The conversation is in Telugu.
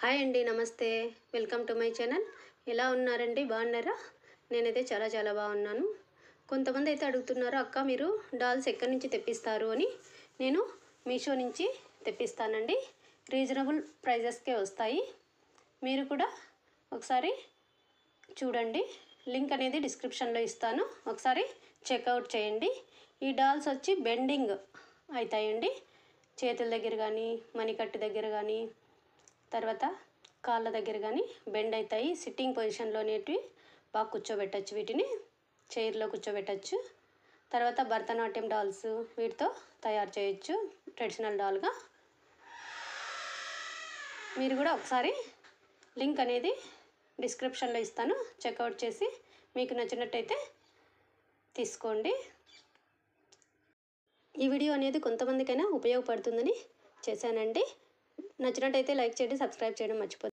హాయ్ అండి, నమస్తే. Welcome to my channel. ఎలా ఉన్నారండి? బాగున్నారా? నేనైతే చాలా బాగున్నాను. కొంతమంది అయితే అడుగుతున్నారు, అక్క మీరు డాల్స్ ఎక్కడి నుంచి తెప్పిస్తారు అని. నేను మీషో నుంచి తెప్పిస్తానండి. రీజనబుల్ ప్రైజెస్కే వస్తాయి. మీరు కూడా ఒకసారి చూడండి. లింక్ అనేది డిస్క్రిప్షన్లో ఇస్తాను, ఒకసారి చెక్అవుట్ చేయండి. ఈ డాల్స్ వచ్చి బెండింగ్ అవుతాయండి. చేతుల దగ్గర కానీ, మణికట్టు దగ్గర కానీ, తర్వాత కాళ్ళ దగ్గర కానీ బెండ్ అవుతాయి. సిట్టింగ్ పొజిషన్లోనేటివి బాగా కూర్చోబెట్టచ్చు, వీటిని చైర్లో కూర్చోబెట్టచ్చు. తర్వాత భరతనాట్యం డాల్స్ వీటితో తయారు చేయొచ్చు ట్రెడిషనల్ డాల్గా. మీరు కూడా ఒకసారి లింక్ అనేది డిస్క్రిప్షన్లో ఇస్తాను, చెక్అవుట్ చేసి మీకు నచ్చినట్టయితే తీసుకోండి. ఈ వీడియో అనేది కొంతమందికైనా ఉపయోగపడుతుందని చేశానండి. నచ్చినట్టయితే లైక్ చేయండి, సబ్స్క్రైబ్ చేయడం మర్చిపోతుంది.